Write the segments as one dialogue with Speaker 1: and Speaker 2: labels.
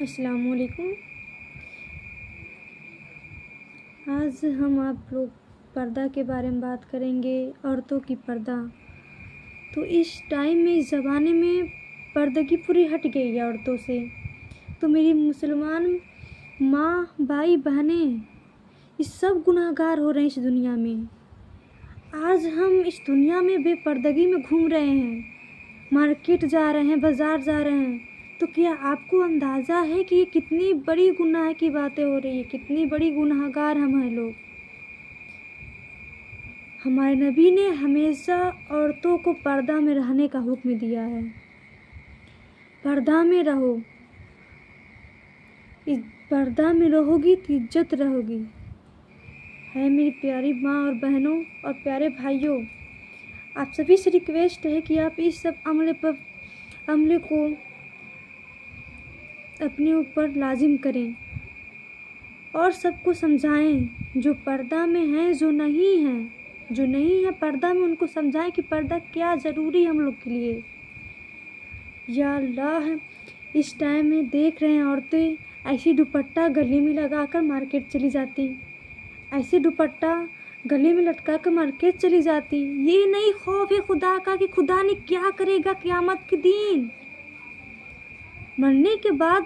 Speaker 1: अस्सलामुअलैकुम। आज हम आप लोग पर्दा के बारे में बात करेंगे, औरतों की पर्दा। तो इस टाइम में, इस ज़माने में पर्दगी पूरी हट गई है औरतों से। तो मेरी मुसलमान माँ, भाई, बहनें, ये सब गुनहगार हो रहे हैं इस दुनिया में। आज हम इस दुनिया में बेपर्दगी में घूम रहे हैं, मार्केट जा रहे हैं, बाज़ार जा रहे हैं। तो क्या आपको अंदाज़ा है कि ये कितनी बड़ी गुनाह की बातें हो रही है, कितनी बड़ी गुनहगार हम हैं लोग। हमारे नबी ने हमेशा औरतों को पर्दा में रहने का हुक्म दिया है। पर्दा में रहो, इस पर्दा में रहोगी तो इज्जत रहोगी। है मेरी प्यारी माँ और बहनों और प्यारे भाइयों, आप सभी से रिक्वेस्ट है कि आप इस सब अमले को अपने ऊपर लाजिम करें और सबको समझाएं, जो पर्दा में हैं, जो नहीं है पर्दा में, उनको समझाएं कि पर्दा क्या ज़रूरी है हम लोग के लिए। या अल्लाह, इस टाइम में देख रहे हैं औरतें ऐसी दुपट्टा गले में लगाकर मार्केट चली जाती, ऐसे दुपट्टा गले में लटका कर मार्केट चली जाती। ये नहीं खौफ है खुदा का कि खुदा ने क्या करेगा क़यामत के दिन। मरने के बाद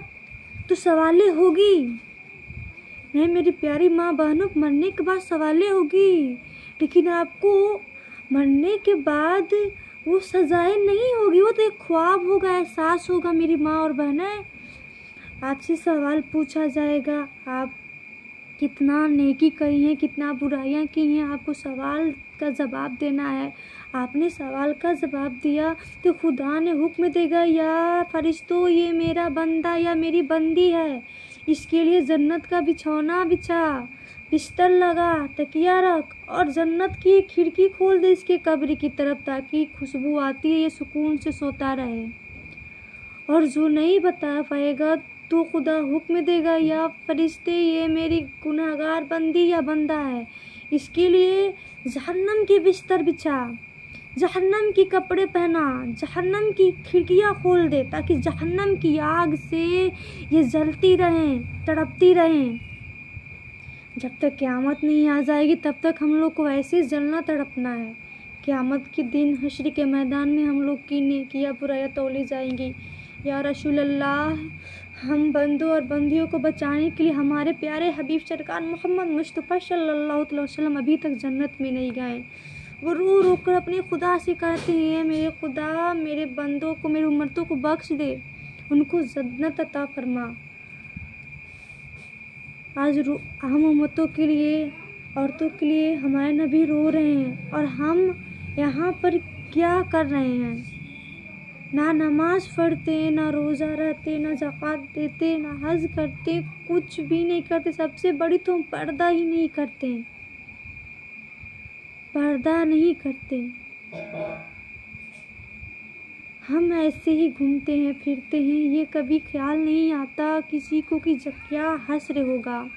Speaker 1: तो सवालें होगी, नहीं मेरी प्यारी माँ बहनों, मरने के बाद सवालें होगी, लेकिन आपको मरने के बाद वो सज़ाएं नहीं होगी, वो तो एक ख्वाब होगा, एहसास होगा। मेरी माँ और बहनें, आपसे सवाल पूछा जाएगा, आप कितना नेकी करी हैं, कितना बुराइयां की हैं, आपको सवाल का जवाब देना है। आपने सवाल का जवाब दिया तो खुदा ने हुक्म देगा, या फरिश्तों, ये मेरा बंदा या मेरी बंदी है, इसके लिए जन्नत का बिछौना बिछा, बिस्तर लगा, तकिया रख और जन्नत की खिड़की खोल दे इसके कब्र की तरफ, ताकि खुशबू आती है ये सुकून से सोता रहे। और जो नहीं बता पाएगा तो खुदा हुक्म देगा, या फरिश्ते, ये मेरी गुनहगार बंदी या बंदा है, इसके लिए जहन्नम के बिस्तर बिछा, जहन्नम की कपड़े पहना, जहन्नम की खिड़कियाँ खोल दे, ताकि जहन्नम की आग से ये जलती रहें, तड़पती रहें। जब तक क़यामत नहीं आ जाएगी तब तक हम लोग को ऐसे जलना तड़पना है। क़यामत के दिन हश्र के मैदान में हम लोग की नेकियां बुराइयां तौली जाएंगी। या रसूल अल्लाह, हम बंदों और बंदियों को बचाने के लिए हमारे प्यारे हबीब सरकार मोहम्मद मुस्तफ़ा सल्लल्लाहु अलैहि वसल्लम अभी तक जन्नत में नहीं गए। वो रो रो कर अपने खुदा से कहते हैं, मेरे खुदा, मेरे बंदों को, मेरी उम्मतों को बख्श दे, उनको जन्नत अता फरमा। आज हम उम्मतों के लिए, औरतों के लिए हमारे नबी रो रहे हैं, और हम यहाँ पर क्या कर रहे हैं? ना नमाज पढ़ते, ना रोज़ा रहते, ना ज़कात देते, ना हज करते, कुछ भी नहीं करते। सबसे बड़ी तो हम पर्दा ही नहीं करते, पर्दा नहीं करते। हम ऐसे ही घूमते हैं, फिरते हैं, ये कभी ख्याल नहीं आता किसी को कि क्या हश्र होगा।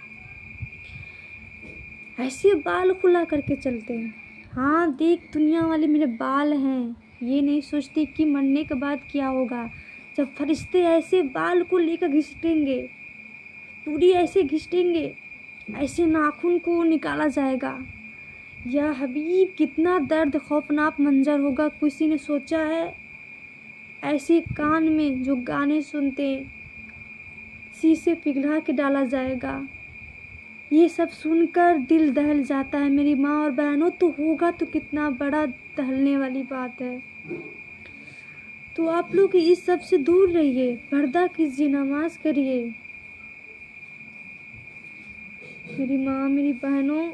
Speaker 1: ऐसे बाल खुला करके चलते हैं। हाँ, देख दुनिया वाले मेरे बाल हैं, ये नहीं सोचते कि मरने के बाद क्या होगा। जब फरिश्ते ऐसे बाल को लेकर घिसटेंगे, पूरी ऐसे घिसटेंगे, ऐसे नाखून को निकाला जाएगा। या हबीब, कितना दर्द खौफनाक मंजर होगा। किसी ने सोचा है? ऐसे कान में जो गाने सुनते शीशे पिघला के डाला जाएगा। ये सब सुनकर दिल दहल जाता है मेरी माँ और बहनों। तो होगा तो कितना बड़ा दहलने वाली बात है। तो आप लोग इस सब से दूर रहिए, पर्दा कीजिए, नमाज करिए। मेरी माँ, मेरी बहनों,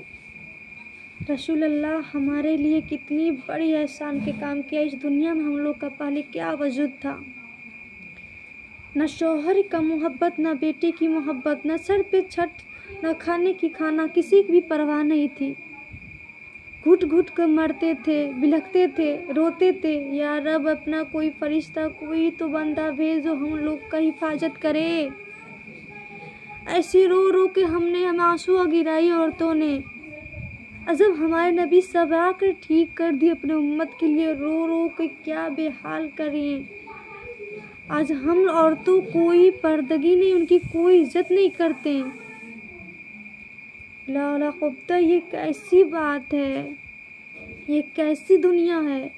Speaker 1: रसूल अल्लाह हमारे लिए कितनी बड़ी एहसान के काम किया। इस दुनिया में हम लोग का पहले क्या वजूद था? न शौहर का मोहब्बत, न बेटे की मोहब्बत, न सर पे छत, न खाने की खाना, किसी की भी परवाह नहीं थी। घुट घुट कर मरते थे, बिलखते थे, रोते थे, या रब अपना कोई फरिश्ता, कोई तो बंदा भेजो हम लोग का हिफाजत करे। ऐसे रो रो के हम आंसू गिराई औरतों ने। जब हमारे नबी सब आकर ठीक कर दिए अपने उम्मत के लिए, रो रो के क्या बेहाल करें। आज हम औरतों कोई पर्दगी नहीं, उनकी कोई इज्जत नहीं करते। ला खुफ्ता, ये कैसी बात है, ये कैसी दुनिया है।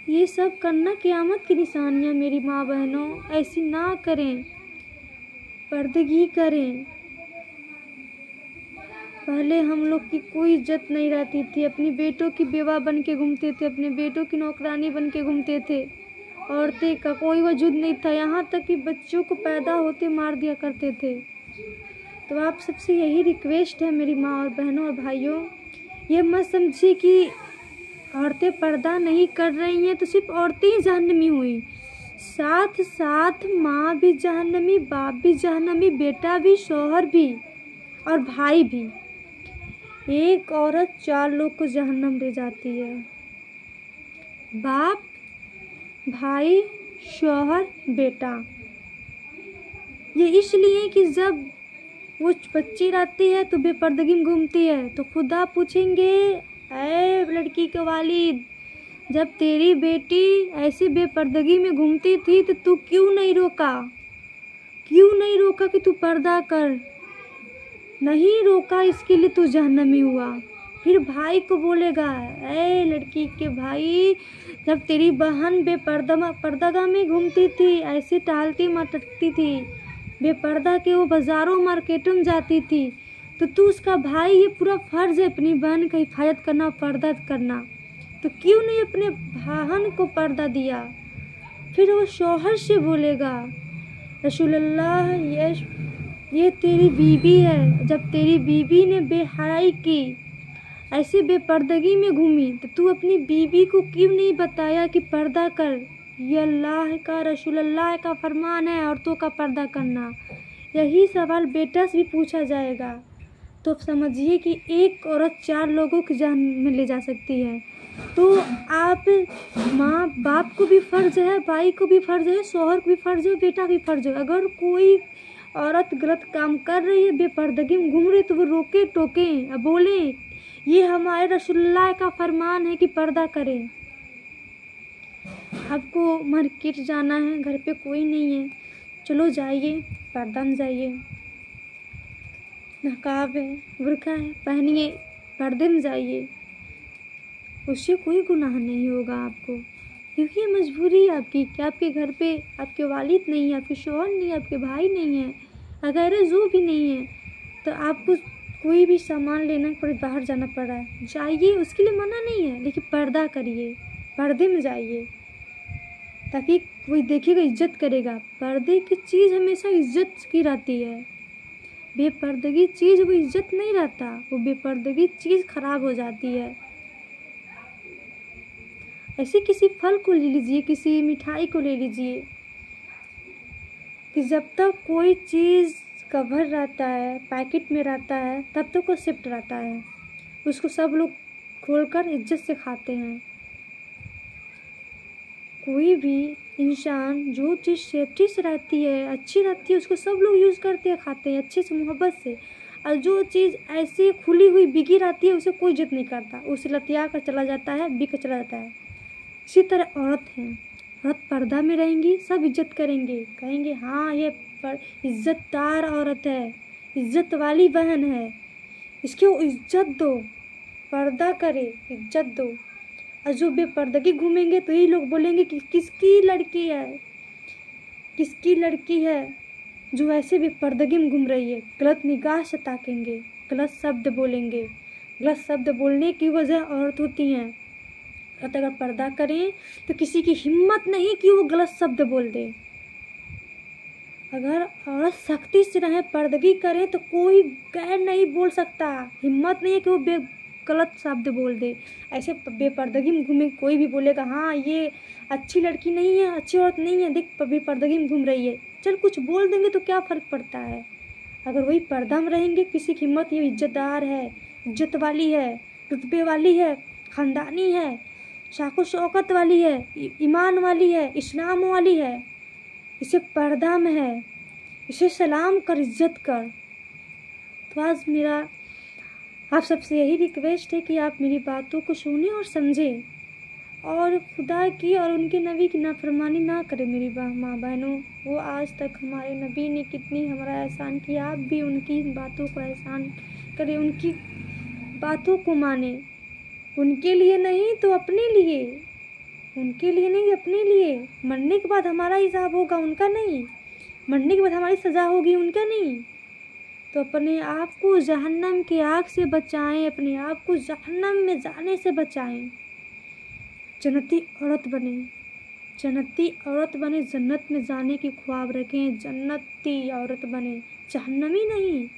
Speaker 1: ये सब करना क़यामत की निशानियाँ। मेरी माँ बहनों, ऐसी ना करें, पर्दगी करें। पहले हम लोग की कोई इज्जत नहीं रहती थी, अपनी बेटों की बेवा बन के घूमते थे, अपने बेटों की नौकरानी बन के घूमते थे। औरतें का कोई वजूद नहीं था, यहाँ तक कि बच्चों को पैदा होते मार दिया करते थे। तो आप सबसे यही रिक्वेस्ट है मेरी माँ और बहनों और भाइयों, ये मत समझिए कि औरतें पर्दा नहीं कर रही हैं तो सिर्फ औरतें ही जहन्नमी हुई। साथ साथ माँ भी जहन्नमी, बाप भी जहन्नमी, बेटा भी, शौहर भी और भाई भी। एक औरत 4 लोग को जहन्नम ले जाती है। बाप, भाई, शौहर, बेटा। ये इसलिए कि जब वो बच्ची रहती है तो बेपर्दगी में घूमती है, तो खुदा पूछेंगे, ऐ लड़की के वालिद, जब तेरी बेटी ऐसी बेपर्दगी में घूमती थी तो तू क्यों नहीं रोका? क्यों नहीं रोका कि तू पर्दा कर? नहीं रोका, इसके लिए तू जहन्नमी हुआ। फिर भाई को बोलेगा, ऐ लड़की के भाई, जब तेरी बहन पर्दा में घूमती थी, ऐसी टहलती मटकती थी, बेपर्दा के वो बाज़ारों मार्केटों में जाती थी, तो तू उसका भाई, ये पूरा फ़र्ज़ है अपनी बहन का हिफाजत करना, पर्दा करना, तो क्यों नहीं अपने बहन को पर्दा दिया? फिर वो शौहर से बोलेगा, रसूलल्लाह, ये तेरी बीवी है, जब तेरी बीवी ने बेहयाई की, ऐसे बेपर्दगी में घूमी, तो तू अपनी बीवी को क्यों नहीं बताया कि पर्दा कर? ये अल्लाह का, रसूलल्लाह का फरमान है औरतों का पर्दा करना। यही सवाल बेटा से भी पूछा जाएगा। तो समझिए कि एक औरत 4 लोगों की जान में ले जा सकती है। तो आप माँ बाप को भी फ़र्ज़ है, भाई को भी फ़र्ज़ है, शौहर को भी फ़र्ज़ है, बेटा को भी फ़र्ज़ है। अगर कोई औरत गलत काम कर रही है, बेपर्दगी में घूम रही, तो वो रोके टोकें, अब बोलें, ये हमारे रसूलुल्लाह का फरमान है कि पर्दा करें। आपको मार्केट जाना है, घर पे कोई नहीं है, चलो जाइए, पर्दा में जाइए, नकाब है, बुर्का है, पहनिए, पर्दे में जाइए, उससे कोई गुनाह नहीं होगा आपको, क्योंकि ये मजबूरी है आपकी कि आपके घर पे आपके वालिद नहीं है, आपके शौहर नहीं है, आपके भाई नहीं है, अगर जो भी नहीं है, तो आपको कोई भी सामान लेना पड़े, बाहर जाना पड़ा है, जाइए, उसके लिए मना नहीं है, लेकिन पर्दा करिए, पर्दे में जाइए, ताकि कोई देखेगा, इज्जत करेगा। पर्दे की चीज़ हमेशा इज्जत की रहती है, बेपर्दगी चीज़ वो इज्जत नहीं रहता, वो बेपर्दगी चीज़ खराब हो जाती है। ऐसे किसी फल को ले लीजिए, किसी मिठाई को ले लीजिए, कि जब तक कोई चीज़ कवर रहता है, पैकेट में रहता है, तब तक वो शिफ्ट रहता है, उसको सब लोग खोलकर इज्जत से खाते हैं। कोई भी इंसान जो चीज़ सेफ्टी से रहती है, अच्छी रहती है, उसको सब लोग यूज़ करते हैं, खाते हैं अच्छे से, मोहब्बत से। और जो चीज़ ऐसे खुली हुई बिकी रहती है, उसे कोई इज्जत नहीं करता, उसे लतिया कर चला जाता है, बिक कर चला जाता है। इसी तरह औरत है, औरत पर्दा में रहेंगी, सब इज्जत करेंगे, कहेंगे हाँ ये इज्जतदार औरत है, इज्जत वाली बहन है, इसको इज्जत दो, पर्दा करे, इज्जत दो। और जो बेपर्दगी घूमेंगे तो यही लोग बोलेंगे कि किसकी लड़की है, किसकी लड़की है जो ऐसे बेपर्दगी में घूम रही है। गलत निगाह से ताकेंगे, गलत शब्द बोलेंगे, गलत शब्द बोलने की वजह औरत होती हैं। अगर पर्दा करें तो किसी की हिम्मत नहीं कि वो गलत शब्द बोल दे। अगर औरत सख्ती से रहे, पर्दगी करे, तो कोई गैर नहीं बोल सकता, हिम्मत नहीं है कि वो गलत शब्द बोल दे। ऐसे बेपर्दगी में घूमे, कोई भी बोलेगा हाँ ये अच्छी लड़की नहीं है, अच्छी औरत नहीं है, देख बेपर्दगी में घूम रही है, चल कुछ बोल देंगे तो क्या फ़र्क पड़ता है। अगर वही पर्दा में रहेंगे, किसी की हिम्मत, ये इज्जतदार है, इज्जत वाली है, रुतबे वाली है, ख़ानदानी है, शाको शौकत वाली है, ईमान वाली है, इस्लाम वाली है, इसे पर्दा में है, इसे सलाम कर, इज्जत कर। तो आज मेरा आप सबसे यही रिक्वेस्ट है कि आप मेरी बातों को सुनें और समझें। और खुदा की और उनके नबी की नाफरमानी ना करें। मेरी माँ बहनों, वो आज तक हमारे नबी ने कितनी हमारा एहसान किया, आप भी उनकी बातों को एहसान करें, उनकी बातों को माने। उनके लिए नहीं तो अपने लिए, उनके लिए नहीं अपने लिए। मरने के बाद हमारा हिसाब होगा, उनका नहीं। मरने के बाद हमारी सज़ा होगी, उनका नहीं। तो अपने आप को जहन्नम की आग से बचाएं, अपने आप को जहन्नम में जाने से बचाएं। जन्नती औरत बने, जन्नती औरत बने, जन्नत में जाने की ख्वाब रखें। जन्नती औरत बने, जहन्नमी नहीं।